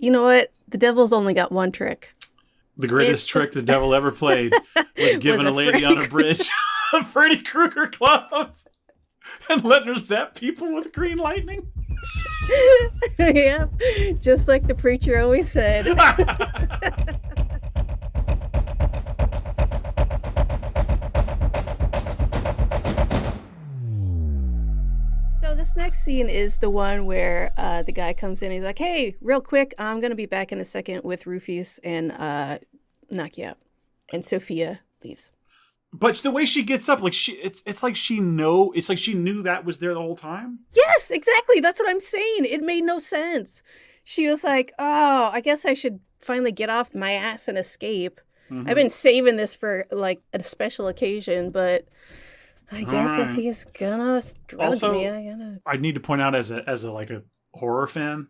You know what? The devil's only got one trick. The greatest trick the devil ever played was giving a lady on a bridge a Freddy Krueger glove and letting her zap people with green lightning. Yeah, just like the preacher always said. So this next scene is the one where the guy comes in. He's like, "Hey, real quick, I'm gonna be back in a second with Rufus and knock you out." And Sophia leaves. But the way she gets up, like it's like she knew that was there the whole time. Yes, exactly. That's what I'm saying. It made no sense. She was like, "Oh, I guess I should finally get off my ass and escape. I've been saving this for like a special occasion, but I guess if he's gonna drug me, I gotta." I need to point out as a like a horror fan,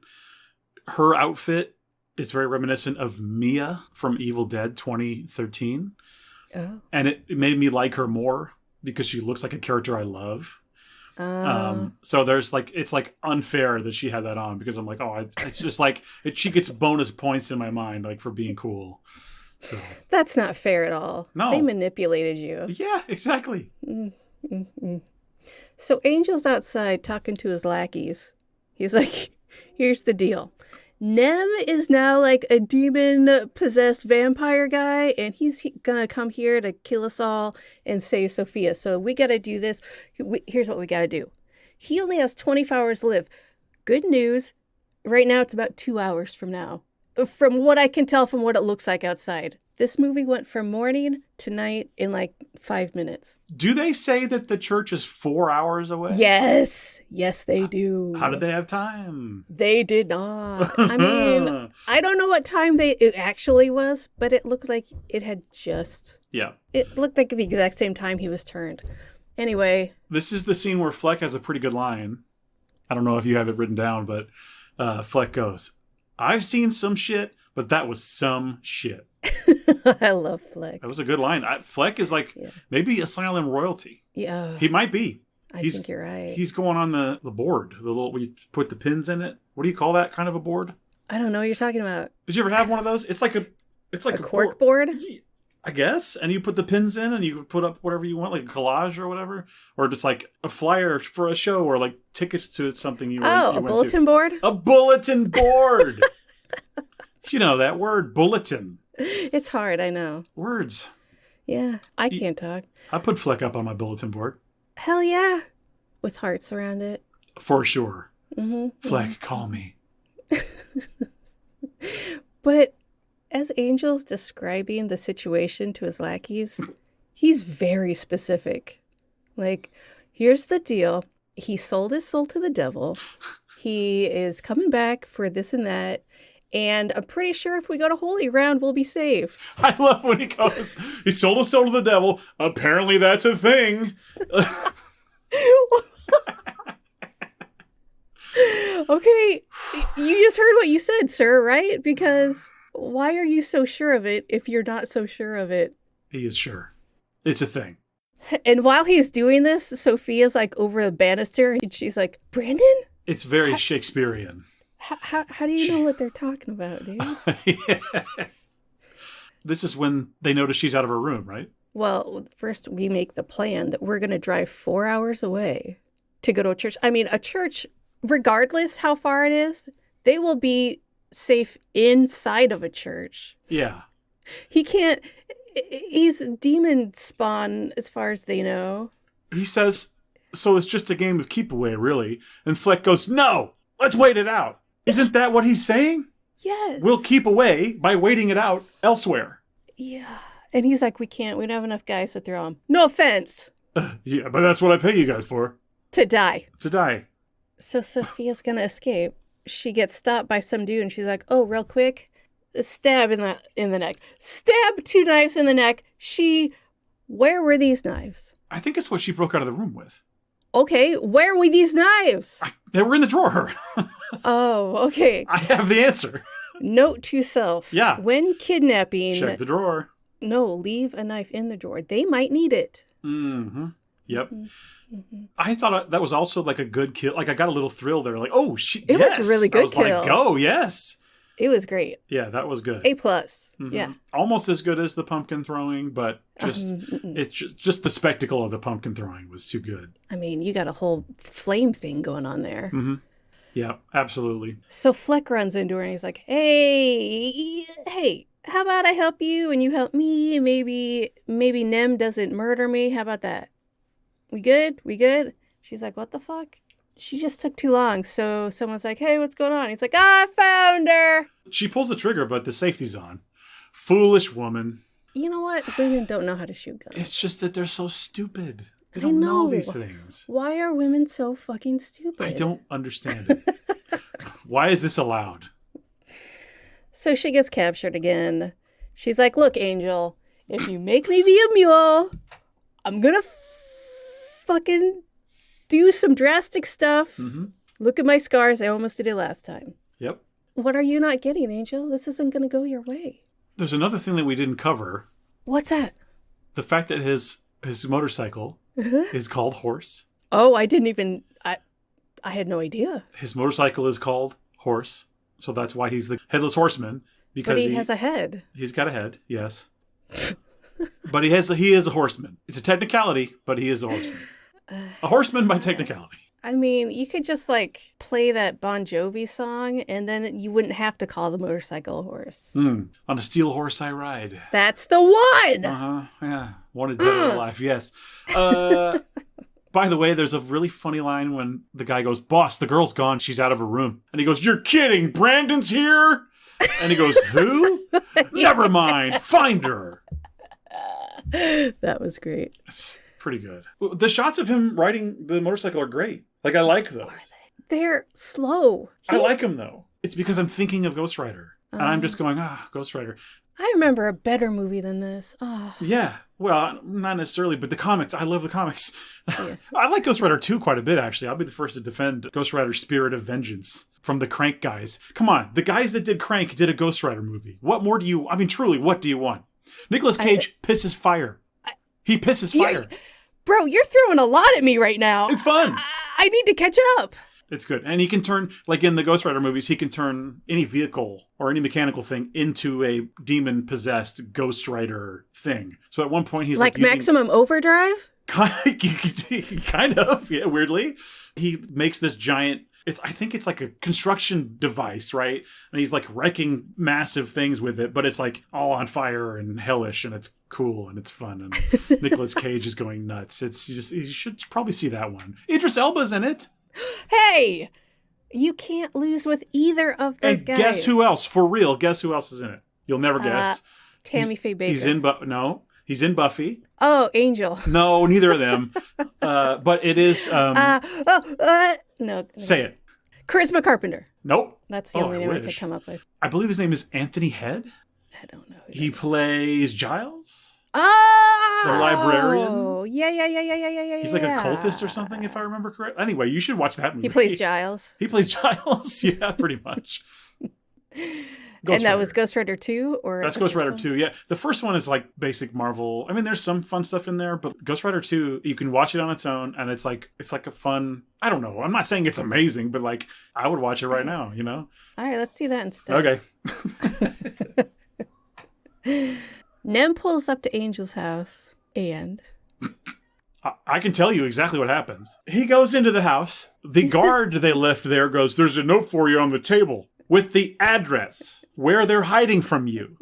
her outfit is very reminiscent of Mia from Evil Dead 2013. Oh. And it made me like her more because she looks like a character I love. So there's like, it's like unfair that she had that on because I'm like, oh, it's just like, she gets bonus points in my mind, like for being cool. So That's not fair at all. No. They manipulated you. Yeah, exactly. Mm-hmm. So Angel's outside talking to his lackeys. He's like, here's the deal. Nem is now like a demon-possessed vampire guy, and he's gonna come here to kill us all and save Sophia. So we gotta do this. Here's what we gotta do. He only has 24 hours to live. Good news. Right now, it's about 2 hours from now. From what I can tell from what it looks like outside. This movie went from morning to night in like 5 minutes. Do they say that the church is 4 hours away? Yes. Yes, they do. How did they have time? They did not. I mean, I don't know what time it actually was, but it looked like it had just... Yeah. It looked like the exact same time he was turned. Anyway. This is the scene where Fleck has a pretty good line. I don't know if you have it written down, but Fleck goes, "I've seen some shit, but that was some shit." I love Fleck. That was a good line. Fleck is like maybe Asylum royalty. Yeah. He might be. I think you're right. He's going on the board. The little, where you put the pins in it. What do you call that kind of a board? I don't know what you're talking about. Did you ever have one of those? It's like a cork board? I guess. And you put the pins in and you put up whatever you want, like a collage or whatever. Or just like a flyer for a show or like tickets to something you went to. A bulletin board? A bulletin board! You know that word, bulletin. It's hard, I know. Words. Yeah, I can't talk. I put Fleck up on my bulletin board. Hell yeah. With hearts around it. For sure. Mm-hmm. Fleck, call me. But as Angel's describing the situation to his lackeys, he's very specific. Like, here's the deal. He sold his soul to the devil. He is coming back for this and that. And I'm pretty sure if we go to Holy Ground, we'll be safe. I love when he goes, he sold his soul to the devil. Apparently that's a thing. Okay, you just heard what you said, sir, right? Because why are you so sure of it if you're not so sure of it? He is sure. It's a thing. And while he's doing this, Sophia's like over the banister and she's like, "Brandon?" It's very Shakespearean. How do you know what they're talking about, dude? Yeah. This is when they notice she's out of her room, right? Well, first we make the plan that we're going to drive 4 hours away to go to a church. I mean, a church, regardless how far it is, they will be safe inside of a church. Yeah. He's demon spawn as far as they know. He says, so it's just a game of keep away, really. And Fleck goes, no, let's wait it out. Isn't that what he's saying? Yes. We'll keep away by waiting it out elsewhere. Yeah. And he's like, we don't have enough guys to throw him. No offense. Yeah, but that's what I pay you guys for. To die. To die. So Sophia's going to escape. She gets stopped by some dude and she's like, oh, real quick. Stab in the neck. Stab 2 knives in the neck. Where were these knives? I think it's what she broke out of the room with. Okay, where were these knives? They were in the drawer. Oh, okay. I have the answer. Note to self. Yeah. When kidnapping... Check the drawer. No, leave a knife in the drawer. They might need it. Mm-hmm. Yep. Mm-hmm. I thought that was also like a good kill. Like I got a little thrill there. Like, oh, It was a really good kill. I was like, go, yes. It was great. Yeah, that was good. A+. Yeah. Almost as good as the pumpkin throwing, but it's just the spectacle of the pumpkin throwing was too good. I mean, you got a whole flame thing going on there. Mm-hmm. Yeah, absolutely. So Fleck runs into her and he's like, hey, how about I help you and you help me? Maybe Nem doesn't murder me. How about that? We good? She's like, what the fuck? She just took too long. So someone's like, hey, what's going on? He's like, I found her. She pulls the trigger, but the safety's on. Foolish woman. You know what? Women don't know how to shoot guns. It's just that they're so stupid. They don't know these things. Why are women so fucking stupid? I don't understand it. Why is this allowed? So she gets captured again. She's like, look, Angel, if you make me be a mule, I'm gonna fucking do some drastic stuff. Mm-hmm. Look at my scars. I almost did it last time. Yep. What are you not getting, Angel? This isn't gonna go your way. There's another thing that we didn't cover. What's that? The fact that his motorcycle is called Horse. Oh, I didn't even... I had no idea. His motorcycle is called Horse. So that's why he's the Headless Horseman. Because but he has a head. He's got a head, yes. But he is a horseman. It's a technicality, but he is a horseman. A horseman by technicality. I mean, you could just like play that Bon Jovi song and then you wouldn't have to call the motorcycle a horse. On a steel horse I ride. That's the one! Uh-huh, yeah. Wanted dead or alive, yes. By the way, there's a really funny line when the guy goes, boss, the girl's gone, she's out of her room. And he goes, you're kidding, Brandon's here? And he goes, who? Yeah. Never mind, find her. That was great. It's pretty good. The shots of him riding the motorcycle are great. Like, I like those. They're slow. I like them, though. It's because I'm thinking of Ghost Rider. And I'm just going, Ghost Rider. I remember a better movie than this. Oh. Yeah. Well, not necessarily, but the comics. I love the comics. Yeah. I like Ghost Rider 2 quite a bit, actually. I'll be the first to defend Ghost Rider Spirit of Vengeance from the Crank guys. Come on. The guys that did Crank did a Ghost Rider movie. What more do you... I mean, truly, what do you want? Nicolas Cage pisses fire. He pisses fire. Bro, you're throwing a lot at me right now. It's fun. I need to catch up. It's good. And he can turn, like in the Ghost Rider movies, he can turn any vehicle or any mechanical thing into a demon-possessed Ghost Rider thing. So at one point he's like Maximum Overdrive? Kind of, yeah, weirdly. He makes this giant... I think it's like a construction device, right? And he's like wrecking massive things with it, but it's like all on fire and hellish, and it's cool and it's fun. And Nicolas Cage is going nuts. You should probably see that one. Idris Elba's in it. Hey, you can't lose with either of those guys. And guess who else? For real, guess who else is in it? You'll never guess. Tammy Faye Baker. He's in Buffy. Oh, Angel. No, neither of them. But it is. No. Say it. Charisma Carpenter. Nope. That's the only name I could come up with. I believe his name is Anthony Head. I don't know. He plays Giles. Oh, the librarian. Oh, yeah. He's like a cultist or something, if I remember correctly. Anyway, you should watch that movie. He plays Giles. Yeah, pretty much. And that was Ghost Rider 2? That's Ghost Rider 2, yeah. The first one is like basic Marvel. I mean, there's some fun stuff in there, but Ghost Rider 2, you can watch it on its own, and it's like a fun... I don't know. I'm not saying it's amazing, but like, I would watch it right now, you know? All right, let's do that instead. Okay. Nem pulls up to Angel's house, and... I can tell you exactly what happens. He goes into the house. The guard they left there goes, there's a note for you on the table with the address where they're hiding from you.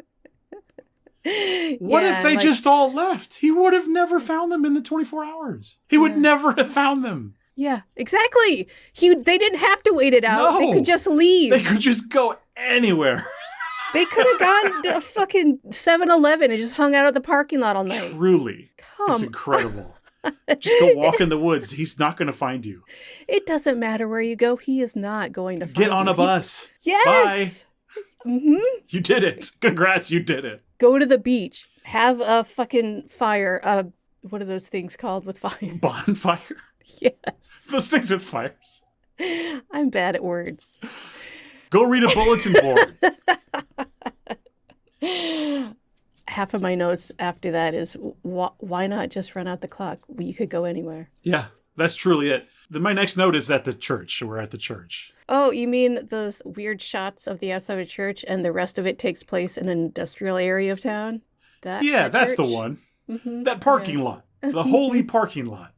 What if they just all left? He would have never found them in the 24 hours. He would never have found them. Yeah, exactly. They didn't have to wait it out. No, they could just leave. They could just go anywhere. They could have gone to a fucking 7-Eleven and just hung out at the parking lot all night. Truly. It's incredible. Just go walk in the woods. He's not going to find you. It doesn't matter where you go. He is not going to find you. Get on a bus. Yes. Bye. Mm-hmm. You did it. Congrats. You did it. Go to the beach. Have a fucking fire. What are those things called with fire? Bonfire? Yes. Those things with fires. I'm bad at words. Go read a bulletin board. Half of my notes after that is, why not just run out the clock? You could go anywhere. Yeah, that's truly it. My next note is at the church. We're at the church. Oh, you mean those weird shots of the outside of a church and the rest of it takes place in an industrial area of town? That's the one. Mm-hmm. That parking lot. The holy parking lot.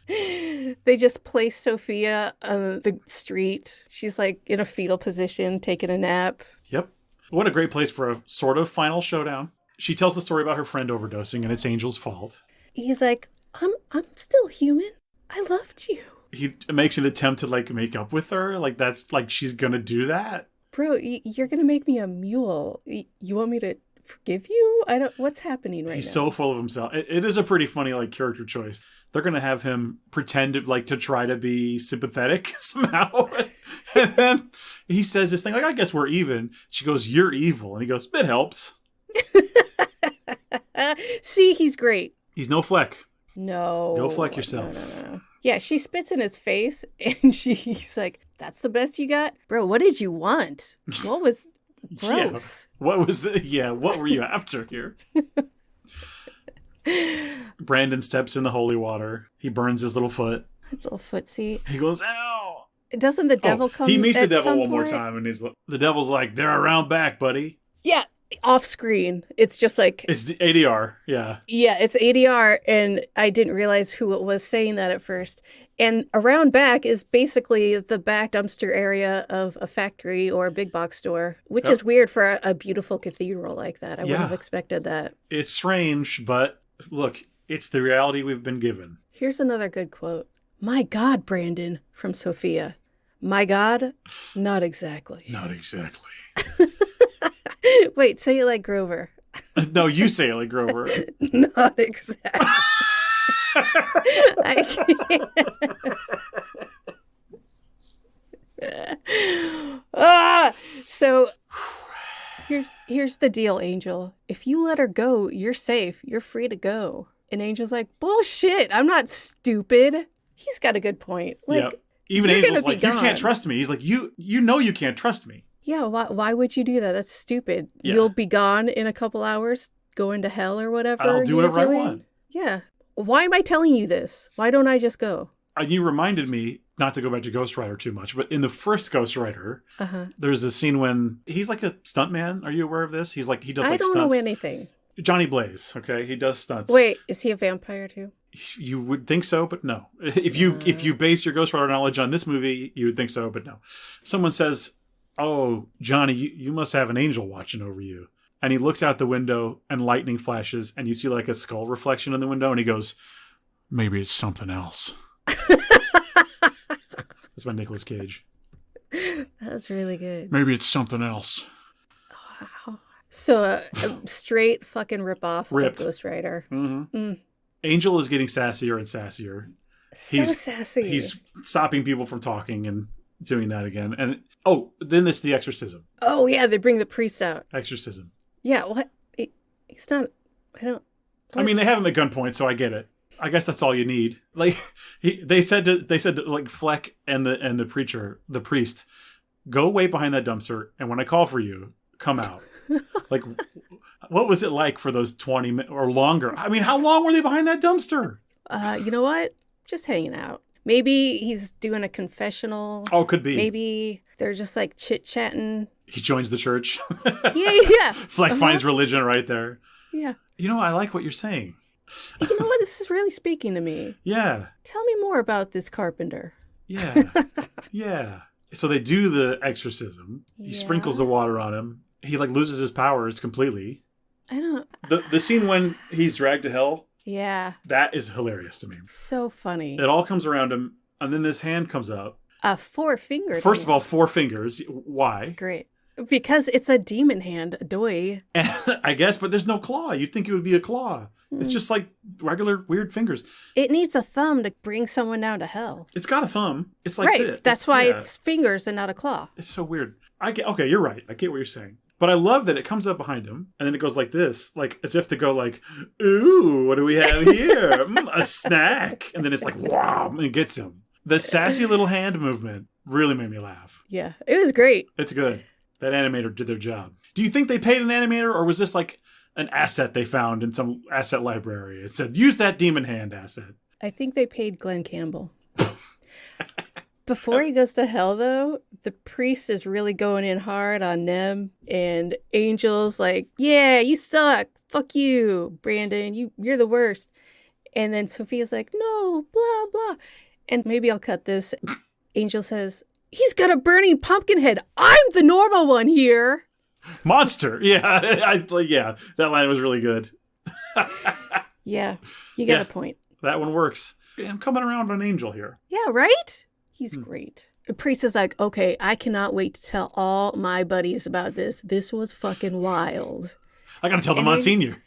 They just place Sophia on the street. She's like in a fetal position, taking a nap. Yep. What a great place for a sort of final showdown. She tells the story about her friend overdosing, and it's Angel's fault. He's like, I'm still human. I loved you. He makes an attempt to like make up with her. Like that's like she's gonna do that. Bro, you're gonna make me a mule. You want me to forgive you? What's happening right now? He's so full of himself. It is a pretty funny like character choice. They're gonna have him pretend to try to be sympathetic somehow. And then he says this thing like, I guess we're even. She goes, you're evil. And he goes, it helps. See, he's great. He's no Fleck. No. Go Fleck yourself. No. Yeah, she spits in his face and she's like, that's the best you got? Bro, what did you want? What was gross? What were you after here? Brandon steps in the holy water. He burns his little foot. His little footsie. He goes, ow. Doesn't the devil come? He meets the devil one more point? time, and the devil's like, they're around back, buddy. Yeah, off screen. It's just like... It's the ADR, yeah. Yeah, it's ADR, and I didn't realize who it was saying that at first. And around back is basically the back dumpster area of a factory or a big box store, which is weird for a beautiful cathedral like that. I wouldn't have expected that. It's strange, but look, it's the reality we've been given. Here's another good quote. My God, Brandon, from Sophia. My God? Not exactly. Not exactly. Wait, say it like Grover. No, you say it like Grover. Not exactly. I can't. So here's the deal, Angel. If you let her go, you're safe. You're free to go. And Angel's like, bullshit. I'm not stupid. He's got a good point. Like, yep. Even Angel's like, you can't trust me. He's like, you know you can't trust me. Yeah, why would you do that? That's stupid. Yeah. You'll be gone in a couple hours, going to hell or whatever. I'll do whatever I want. Yeah. Why am I telling you this? Why don't I just go? You reminded me, not to go back to Ghost Rider too much, but in the first Ghost Rider, there's a scene when he's like a stuntman. Are you aware of this? He does like stunts. I don't know anything. Johnny Blaze, okay? He does stunts. Wait, is he a vampire too? You would think so, but no. If you base your Ghost Rider knowledge on this movie, you would think so, but no. Someone says, oh, Johnny, you must have an angel watching over you. And he looks out the window and lightning flashes and you see like a skull reflection in the window and he goes, maybe it's something else. That's my Nicolas Cage. That's really good. Maybe it's something else. Wow. So a straight fucking ripoff of Ghost Rider. Mm-hmm. Mm. Angel is getting sassier and sassier. Sassy. He's stopping people from talking and doing that again. And then it's the exorcism. Oh yeah, they bring the priest out. Exorcism. Yeah, what? He's not. I don't. What? I mean, they have him at gunpoint, so I get it. I guess that's all you need. Like they said to like Fleck and the preacher, the priest, go wait behind that dumpster, and when I call for you, come out. Like, what was it like for those 20 minutes or longer? I mean, how long were they behind that dumpster? You know what? Just hanging out. Maybe he's doing a confessional. Oh, could be. Maybe they're just like chit-chatting. He joins the church. Yeah. Fleck finds religion right there. Yeah. You know, I like what you're saying. You know what? This is really speaking to me. Yeah. Tell me more about this carpenter. Yeah. Yeah. So they do the exorcism. He sprinkles the water on him. He like loses his powers completely. I don't. The scene when he's dragged to hell. Yeah. That is hilarious to me. So funny. It all comes around him, and then this hand comes up. 4 fingers. First of all, 4 fingers. Why? Great. Because it's a demon hand, doy. And I guess, but there's no claw. You'd think it would be a claw. It's just like regular weird fingers. It needs a thumb to bring someone down to hell. It's got a thumb. It's like this. That's why it's fingers and not a claw. It's so weird. Okay, you're right. I get what you're saying. But I love that it comes up behind him and then it goes like this, like as if to go like, ooh, what do we have here? A snack. And then it's like, wow, and it gets him. The sassy little hand movement really made me laugh. Yeah, it was great. It's good. That animator did their job. Do you think they paid an animator or was this like an asset they found in some asset library? It said, use that demon hand asset. I think they paid Glenn Campbell. Before he goes to hell, though, the priest is really going in hard on Nem, and Angel's like, yeah, you suck. Fuck you, Brandon. You're the worst. And then Sophia's like, no, blah, blah. And maybe I'll cut this. Angel says, he's got a burning pumpkin head. I'm the normal one here. Monster. Yeah. Yeah. That line was really good. Yeah. You got a point. That one works. I'm coming around on Angel here. Yeah, right? He's great. The priest is like, okay, I cannot wait to tell all my buddies about this. This was fucking wild. I gotta tell the Monsignor.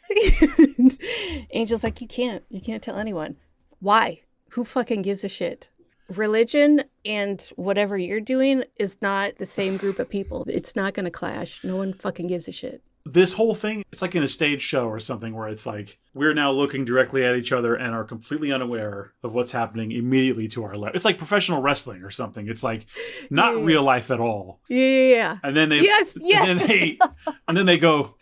Angel's like, you can't tell anyone. Why? Who fucking gives a shit? Religion and whatever you're doing is not the same group of people. It's not going to clash. No one fucking gives a shit. This whole thing, it's like in a stage show or something where it's like, we're now looking directly at each other and are completely unaware of what's happening immediately to our left. It's like professional wrestling or something. It's like not real life at all. Yeah. And then they, yes. And then they go,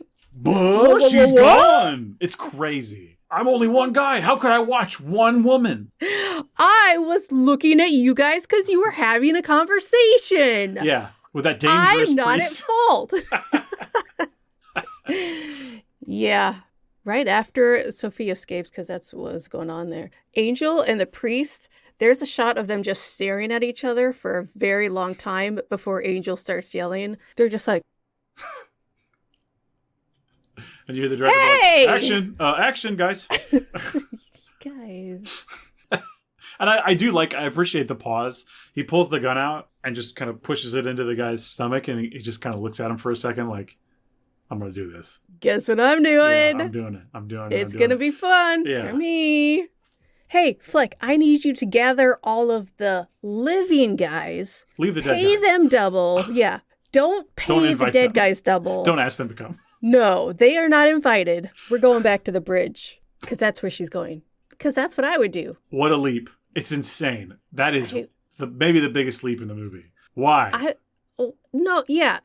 she's gone. It's crazy. I'm only one guy. How could I watch one woman? I was looking at you guys because you were having a conversation. Yeah, with that dangerous I'm not priest. at fault. Yeah. Right after Sophie escapes, because that's what was going on there. Angel and the priest, there's a shot of them just staring at each other for a very long time before Angel starts yelling. They're just like, and you hear the director go, action, guys. Guys. And I appreciate the pause. He pulls the gun out and just kind of pushes it into the guy's stomach, and he just kind of looks at him for a second like, I'm going to do this. Guess what I'm doing? Yeah, I'm doing it. It's going to be fun for me. Hey, Fleck, I need you to gather all of the living guys. Leave the dead guys. Pay them double. Yeah. Don't pay the dead guys double. Don't ask them to come. No, they are not invited. We're going back to the bridge because that's where she's going. Because that's what I would do. What a leap. It's insane. That is maybe the biggest leap in the movie. Why?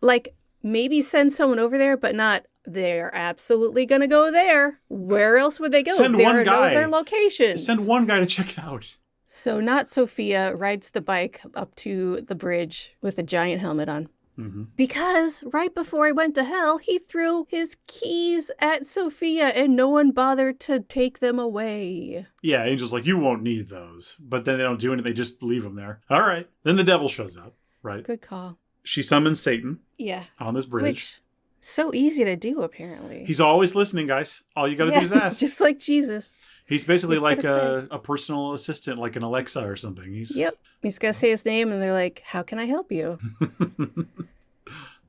Like maybe send someone over there, but not they're absolutely going to go there. Where else would they go? Send one guy. Their locations. Send one guy to check it out. So not Sophia rides the bike up to the bridge with a giant helmet on. Mm-hmm. Because right before he went to hell, he threw his keys at Sophia and no one bothered to take them away. Yeah, Angel's like, you won't need those. But then they don't do anything. They just leave them there. All right. Then the devil shows up, right? Good call. She summons Satan. Yeah. On this bridge. Which, so easy to do, apparently. He's always listening, guys. All you got to do is ask. Just like Jesus. He's basically like a personal assistant, like an Alexa or something. Yep. He's got to say his name, and they're like, how can I help you?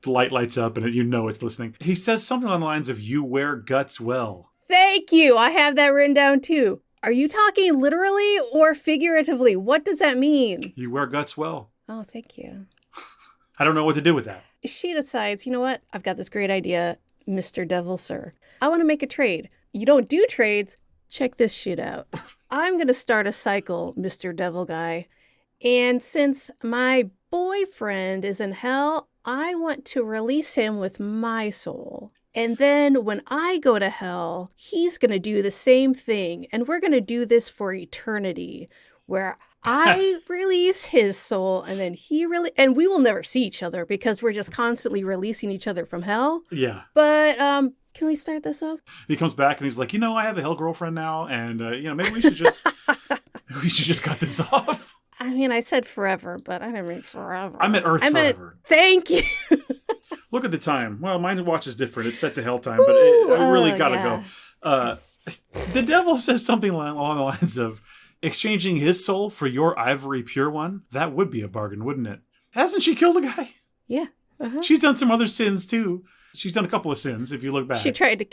The light lights up, and you know it's listening. He says something on the lines of, you wear guts well. Thank you. I have that written down, too. Are you talking literally or figuratively? What does that mean? You wear guts well. Oh, thank you. I don't know what to do with that. She decides, you know what? I've got this great idea, Mr. Devil, sir. I want to make a trade. You don't do trades. Check this shit out. I'm going to start a cycle, Mr. Devil Guy. And since my boyfriend is in hell, I want to release him with my soul. And then when I go to hell, he's going to do the same thing. And we're going to do this for eternity, where I release his soul and then and we will never see each other because we're just constantly releasing each other from hell. Yeah. But, can we start this up? He comes back and he's like, I have a hell girlfriend now. And, maybe we should just cut this off. I mean, I said forever, but I didn't mean forever. I meant Earth forever. Thank you. Look at the time. Well, my watch is different. It's set to hell time, but I really got to go. The devil says something along the lines of, exchanging his soul for your ivory pure one? That would be a bargain, wouldn't it? Hasn't she killed a guy? Yeah. Uh-huh. She's done some other sins, too. She's done a couple of sins, if you look back. She tried to...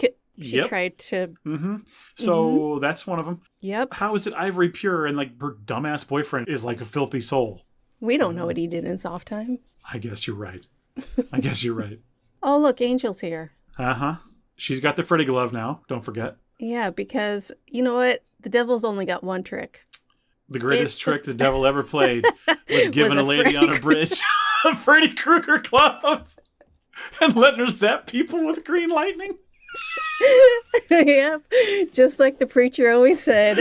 Mm-hmm. So that's one of them. Yep. How is it ivory pure and like her dumbass boyfriend is like a filthy soul? We don't know what he did in soft time. I guess you're right. Oh, look, Angel's here. Uh-huh. She's got the Freddy glove now. Don't forget. Yeah, because you know what? The devil's only got one trick. The greatest trick the devil ever played was giving a lady on a bridge a Freddy Krueger glove and letting her zap people with green lightning. Yep, just like the preacher always said.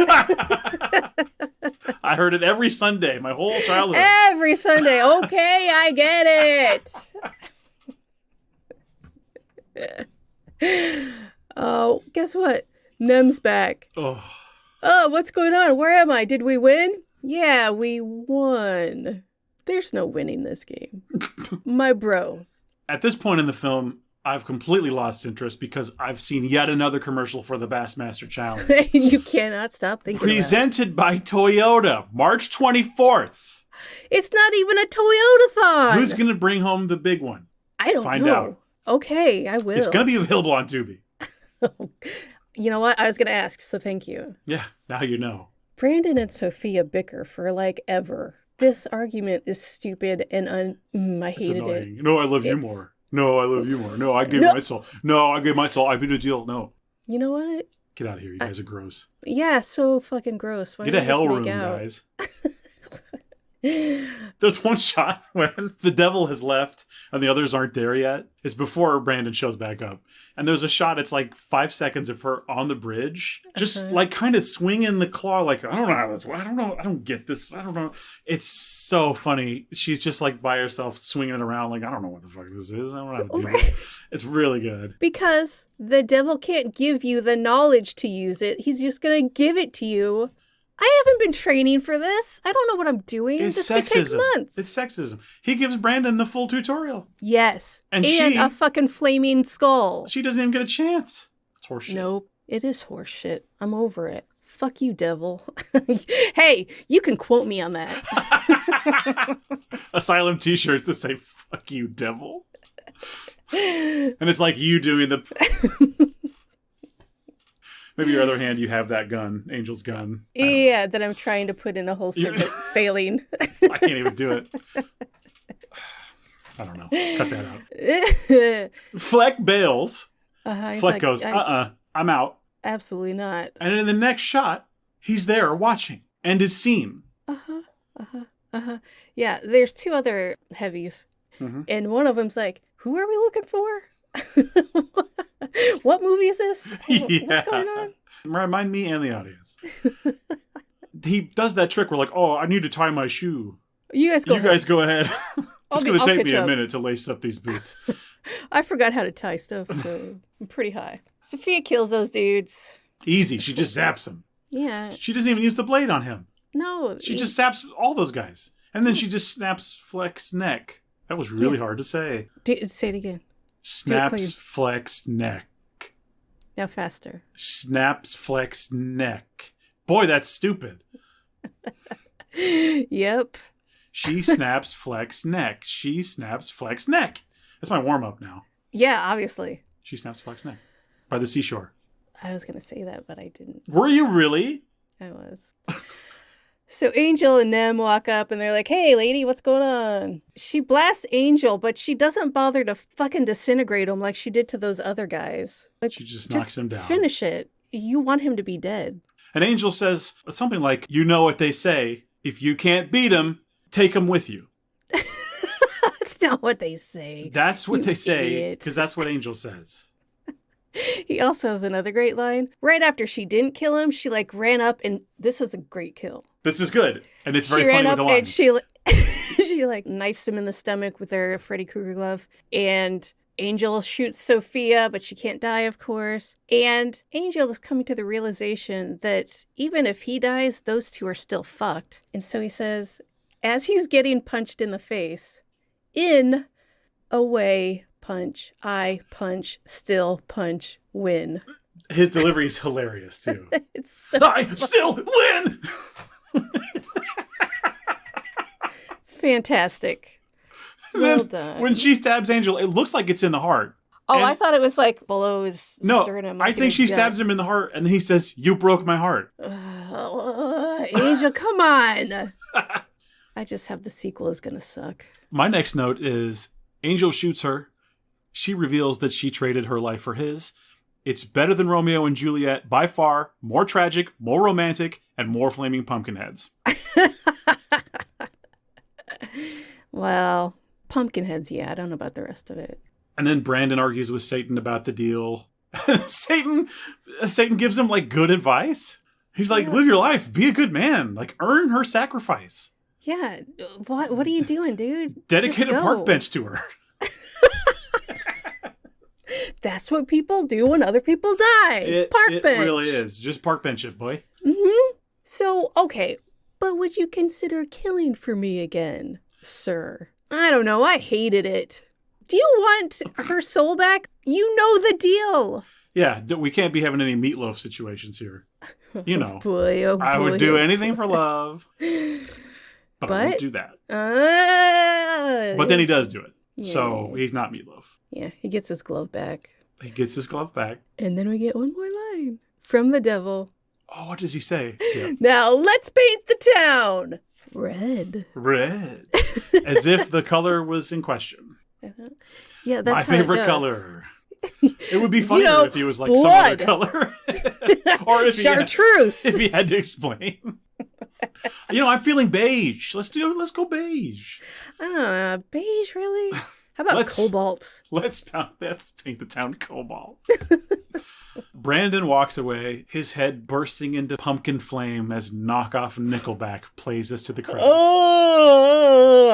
I heard it every Sunday, my whole childhood. Every Sunday. Okay, I get it. Oh, guess what? Nem's back. Oh. Oh, what's going on? Where am I? Did we win? Yeah, we won. There's no winning this game. My bro. At this point in the film, I've completely lost interest because I've seen yet another commercial for the Bassmaster Challenge. You cannot stop thinking Presented by Toyota, March 24th. It's not even a Toyota-thon. Who's going to bring home the big one? I don't know. Find out. Okay, I will. It's going to be available on Tubi. You know what? I was going to ask, so thank you. Yeah, now you know. Brandon and Sophia bicker for like ever. This argument is stupid and I hated it. No, I love you more. No, I love you more. No, I gave my soul. No, I gave my soul. I made a deal. No. You know what? Get out of here. You guys are gross. Yeah, so fucking gross. Why Get a hell room, guys. There's one shot when the devil has left and the others aren't there yet. It's before Brandon shows back up. And there's a shot, it's like 5 seconds of her on the bridge, just like kind of swinging the claw like, I don't know how this, I don't know, I don't get this, I don't know. It's so funny. She's just like by herself swinging it around like, I don't know what the fuck this is. I don't know how to do it. It's really good. Because the devil can't give you the knowledge to use it. He's just going to give it to you. I haven't been training for this. I don't know what I'm doing. It's this sexism. could take months. It's sexism. He gives Brandon the full tutorial. Yes. And she, a fucking flaming skull. She doesn't even get a chance. It's horseshit. Nope. It is horseshit. I'm over it. Fuck you, devil. Hey, you can quote me on that. Asylum t-shirts that say, fuck you, devil. And it's like you doing the... Maybe your other hand, you have that gun, Angel's gun. Yeah, that I'm trying to put in a holster, but failing. I can't even do it. I don't know. Cut that out. Fleck bails. Fleck like, goes, I'm out. Absolutely not. And in the next shot, he's there watching and is seen. Yeah, there's 2 other heavies. Mm-hmm. And one of them's like, who are we looking for? What movie is this? What's going on? Remind me and the audience. He does that trick where like, oh, I need to tie my shoe. You guys go ahead. It's going to take me a minute to lace up these boots. I forgot how to tie stuff, so I'm pretty high. Sophia kills those dudes. Easy. She just zaps them. Yeah. She doesn't even use the blade on him. No. She just zaps all those guys. And then she just snaps Fleck's neck. That was really hard to say. Say it again. Snaps Fleck's neck. Now faster. Snaps Fleck's neck. Boy, that's stupid. Yep. She snaps Fleck's neck. She snaps Fleck's neck. That's my warm-up now. Yeah, obviously. She snaps Fleck's neck. By the seashore. I was going to say that, but I didn't. Were you really? I was. So Angel and Nem walk up and they're like, hey, lady, what's going on? She blasts Angel, but she doesn't bother to fucking disintegrate him like she did to those other guys. Like, she just knocks him down. Finish it. You want him to be dead. And Angel says something like, you know what they say. If you can't beat him, take him with you. That's not what they say. That's what they say, because that's what Angel says. He also has another great line. Right after she didn't kill him, she like ran up and this was a great kill. This is good. And it's very funny with the line. And she like knifes him in the stomach with her Freddy Krueger glove. And Angel shoots Sophia, but she can't die, of course. And Angel is coming to the realization that even if he dies, those 2 are still fucked. And so he says, as he's getting punched in the face, in, away, punch, I punch, still punch, win. His delivery is hilarious, too. It's so still win! Fantastic. Well done. When she stabs Angel, it looks like it's in the heart. Oh, I thought it was like below his sternum. I think she stabs him in the heart, and then he says, you broke my heart. Angel, come on. I just have the sequel is going to suck. My next note is, Angel shoots her. She reveals that she traded her life for his. It's better than Romeo and Juliet, by far, more tragic, more romantic, and more flaming pumpkin heads. Well, pumpkin heads, yeah. I don't know about the rest of it. And then Brandon argues with Satan about the deal. Satan gives him, like, good advice. He's like, live your life. Be a good man. Like, earn her sacrifice. Yeah. What are you doing, dude? Dedicate a park bench to her. That's what people do when other people die. Park bench. It really is. Just park bench it, boy. Mm-hmm. So, okay. But would you consider killing for me again, sir? I don't know. I hated it. Do you want her soul back? You know the deal. Yeah, we can't be having any meatloaf situations here. You know. Oh boy. I would do anything for love. But I won't do that. But then he does do it. Yeah. So he's not meatloaf. Yeah, he gets his glove back. He gets his glove back. And then we get one more line from the devil. Oh, what does he say? Yeah. Now let's paint the town red. Red. As if the color was in question. Yeah, that's my favorite color. It would be funnier if he was like blood. Some other color. Or if chartreuse. If he had to explain. I'm feeling beige. Let's go beige. Beige, really? How about cobalt? Let's paint the town cobalt. Brandon walks away, his head bursting into pumpkin flame as knockoff Nickelback plays us to the credits. Oh!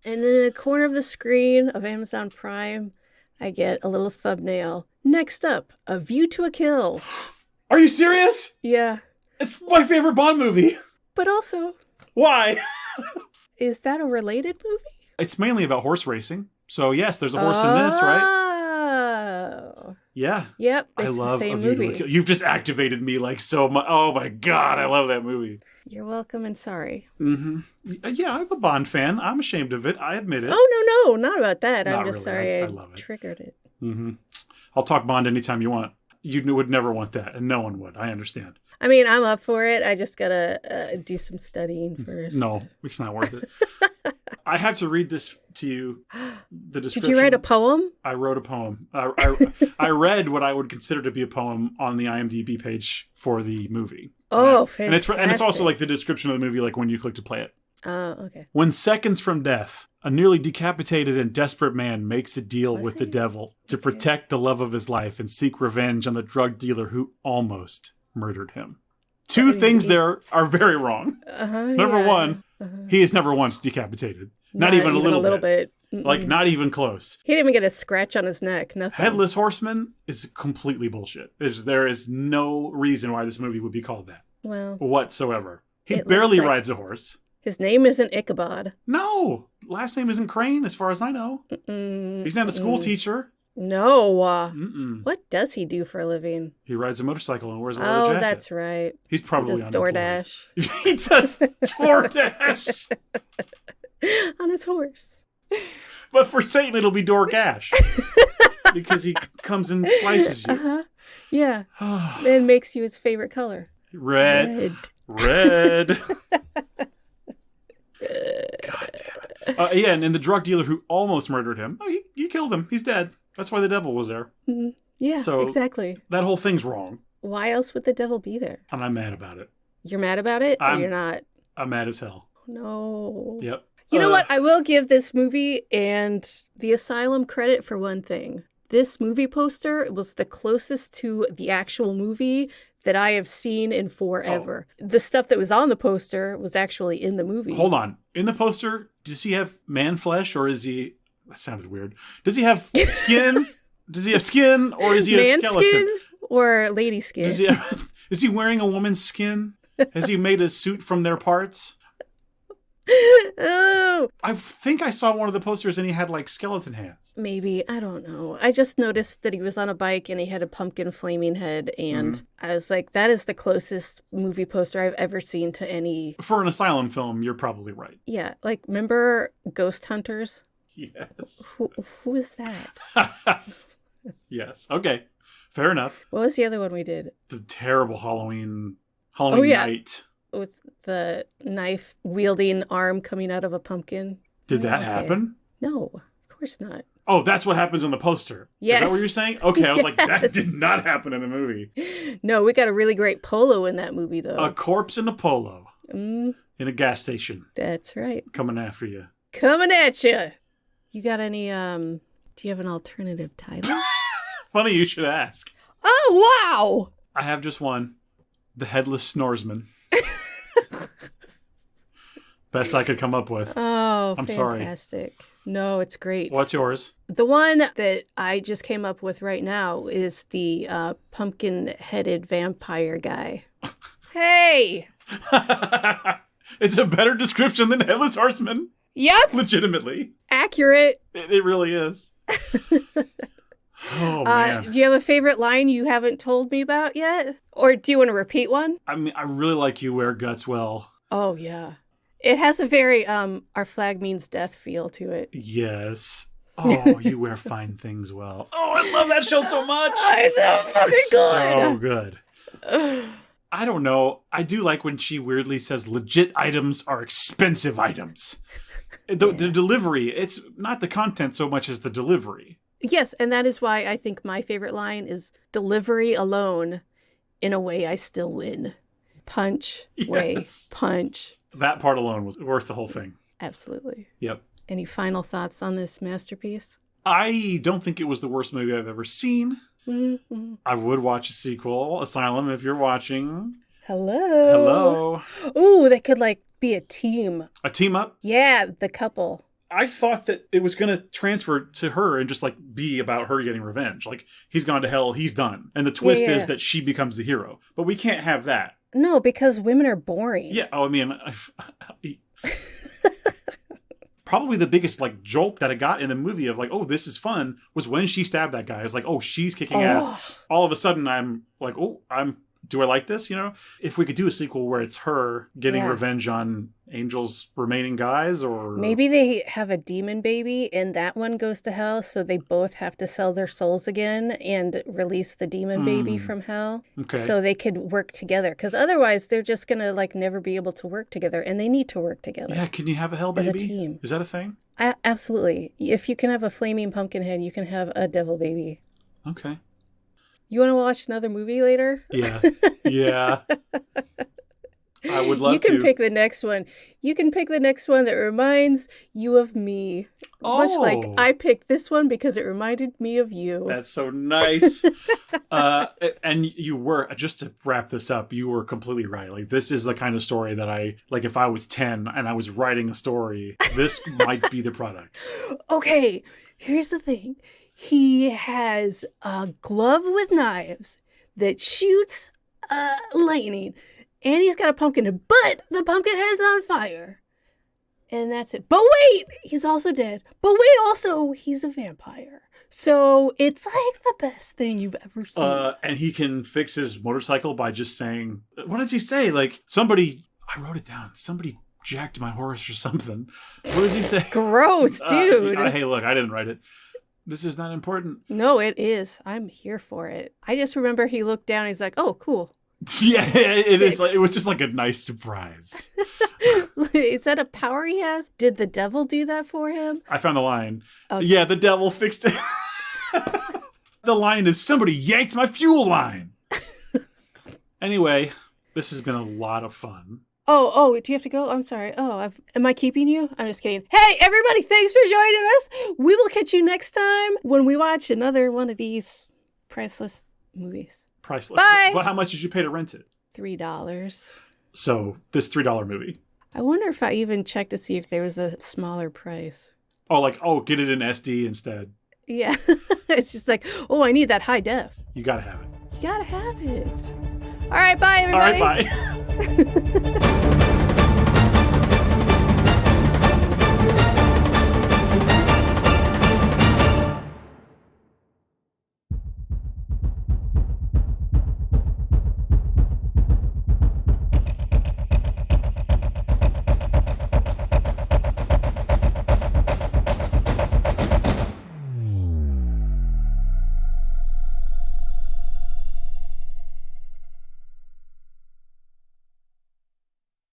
And then in the corner of the screen of Amazon Prime, I get a little thumbnail. Next up, A View to a Kill. Are you serious? Yeah. It's my favorite Bond movie. But also... Why? Is that a related movie? It's mainly about horse racing. So yes, there's a horse in this, right? Yeah. Yep. I love the same movie. You've just activated me like so much. Oh my God, I love that movie. You're welcome and sorry. Mm-hmm. Yeah, I'm a Bond fan. I'm ashamed of it. I admit it. Oh, no, not about that. Not I'm just really. sorry I love it. Triggered it. Mm-hmm. I'll talk Bond anytime you want. You would never want that, and no one would. I understand. I mean, I'm up for it. I just gotta do some studying first. No, it's not worth it. I have to read this to you. The description. Did you write a poem? I wrote a poem. I read what I would consider to be a poem on the IMDb page for the movie. Oh, fantastic. And it's also like the description of the movie, like when you click to play it. Oh, okay. When seconds from death, a nearly decapitated and desperate man makes a deal with the devil to protect the love of his life and seek revenge on the drug dealer who almost murdered him. Two things there are very wrong. Number one, he is never once decapitated. Not even a little bit. Like, not even close. He didn't even get a scratch on his neck. Nothing. Headless Horseman is completely bullshit. There is no reason why this movie would be called that. Well. Whatsoever. He barely rides a horse. His name isn't Ichabod. No. Last name isn't Crane, as far as I know. He's not a school teacher. No. What does he do for a living? He rides a motorcycle and wears a leather jacket. Oh, that's right. He's probably he does DoorDash. He does DoorDash. On his horse. But for Satan, it'll be DoorGash. Because he comes and slices you. Yeah. And makes you his favorite color. Red. God damn it. Yeah, and the drug dealer who almost murdered him, he killed him. He's dead. That's why the devil was there. Mm-hmm. Yeah, so exactly. That whole thing's wrong. Why else would the devil be there? And I'm mad about it. You're mad about it? Or you're not? I'm mad as hell. No. Yep. You know what? I will give this movie and The Asylum credit for one thing. This movie poster was the closest to the actual movie that I have seen in forever. The stuff that was on the poster was actually in the movie. Hold on. In the poster, does he have man flesh or is he... That sounded weird. Does he have skin? Does he have skin or is he a skeleton? Man skin or lady skin? Is he wearing a woman's skin? Has he made a suit from their parts? Oh. I think I saw one of the posters and he had like skeleton hands. Maybe. I don't know. I just noticed that he was on a bike and he had a pumpkin flaming head. And I was like, that is the closest movie poster I've ever seen to any. For an Asylum film, you're probably right. Yeah. Like, remember Ghost Hunters? Yes. Who is that? Yes. Okay. Fair enough. What was the other one we did? The terrible Halloween night. With the knife wielding arm coming out of a pumpkin. Did that happen? No, of course not. Oh, that's what happens on the poster. Yes. Is that what you're saying? Okay, I was like, that did not happen in the movie. No, we got a really great polo in that movie, though. A corpse in a polo. In a gas station. That's right. Coming after you. Coming at you. You got any, do you have an alternative title? Funny you should ask. Oh, wow. I have just one. The Headless Horseman. Best I could come up with. Oh, I'm fantastic. Sorry. No, it's great. What's yours? The one that I just came up with right now is the pumpkin-headed vampire guy. Hey! It's a better description than Headless Horseman. Yep. Legitimately. Accurate. It really is. Oh, man. Do you have a favorite line you haven't told me about yet? Or do you want to repeat one? I mean, I really like You Wear Guts Well. Oh, yeah. It has a very our flag means death feel to it. Yes. Oh, you wear fine things well. Oh, I love that show so much. It's so fucking good. So good. I don't know. I do like when she weirdly says legit items are expensive items. The delivery, it's not the content so much as the delivery. Yes, and that is why I think my favorite line is delivery alone. In a way, I still win. Punch, yes. way, punch. That part alone was worth the whole thing. Absolutely. Yep. Any final thoughts on this masterpiece? I don't think it was the worst movie I've ever seen. Mm-hmm. I would watch a sequel, Asylum, if you're watching. Hello. Ooh, they could be a team. A team up? Yeah, the couple. I thought that it was going to transfer to her and just be about her getting revenge. He's gone to hell, he's done. And the twist is that she becomes the hero. But we can't have that. No, because women are boring. Yeah. Oh, I mean, probably the biggest jolt that I got in the movie of oh, this is fun was when she stabbed that guy. I was like, oh, she's kicking ass. All of a sudden I'm like, oh, do I like this? If we could do a sequel where it's her getting revenge on Angel's remaining guys, or maybe they have a demon baby and that one goes to hell, so they both have to sell their souls again and release the demon baby from hell. Okay. So they could work together, because otherwise they're just gonna never be able to work together, and they need to work together. Yeah, can you have a hell baby as a team? Is that a thing? Absolutely. If you can have a flaming pumpkin head, you can have a devil baby. Okay. You want to watch another movie later? Yeah. Yeah. I would love to. You can pick the next one. You can pick the next one that reminds you of me. Oh. Much like I picked this one because it reminded me of you. That's so nice. And you were, just to wrap this up, you were completely right. This is the kind of story that if I was 10 and I was writing a story, this might be the product. Okay, here's the thing. He has a glove with knives that shoots lightning, and he's got a pumpkin head, but the pumpkin head's on fire. And that's it. But wait, he's also dead. But wait, also, he's a vampire. So it's the best thing you've ever seen. And he can fix his motorcycle by just saying, what does he say? Somebody, I wrote it down, somebody jacked my horse or something. What does he say? Gross, dude. Hey, look, I didn't write it. This is not important. No, it is. I'm here for it. I just remember he looked down and he's like, oh, cool. Yeah, it is. It was just a nice surprise. Is that a power he has? Did the devil do that for him? I found the line. Okay. Yeah, the devil fixed it. The line is, somebody yanked my fuel line. Anyway, this has been a lot of fun. Oh, do you have to go? I'm sorry. Am I keeping you? I'm just kidding. Hey, everybody, thanks for joining us. We will catch you next time when we watch another one of these priceless movies. Priceless. Bye. But how much did you pay to rent it? $3. So, this $3 movie. I wonder if I even checked to see if there was a smaller price. Oh, get it in SD instead. Yeah. It's just I need that high def. You gotta have it. You gotta have it. All right, bye, everybody. All right, bye.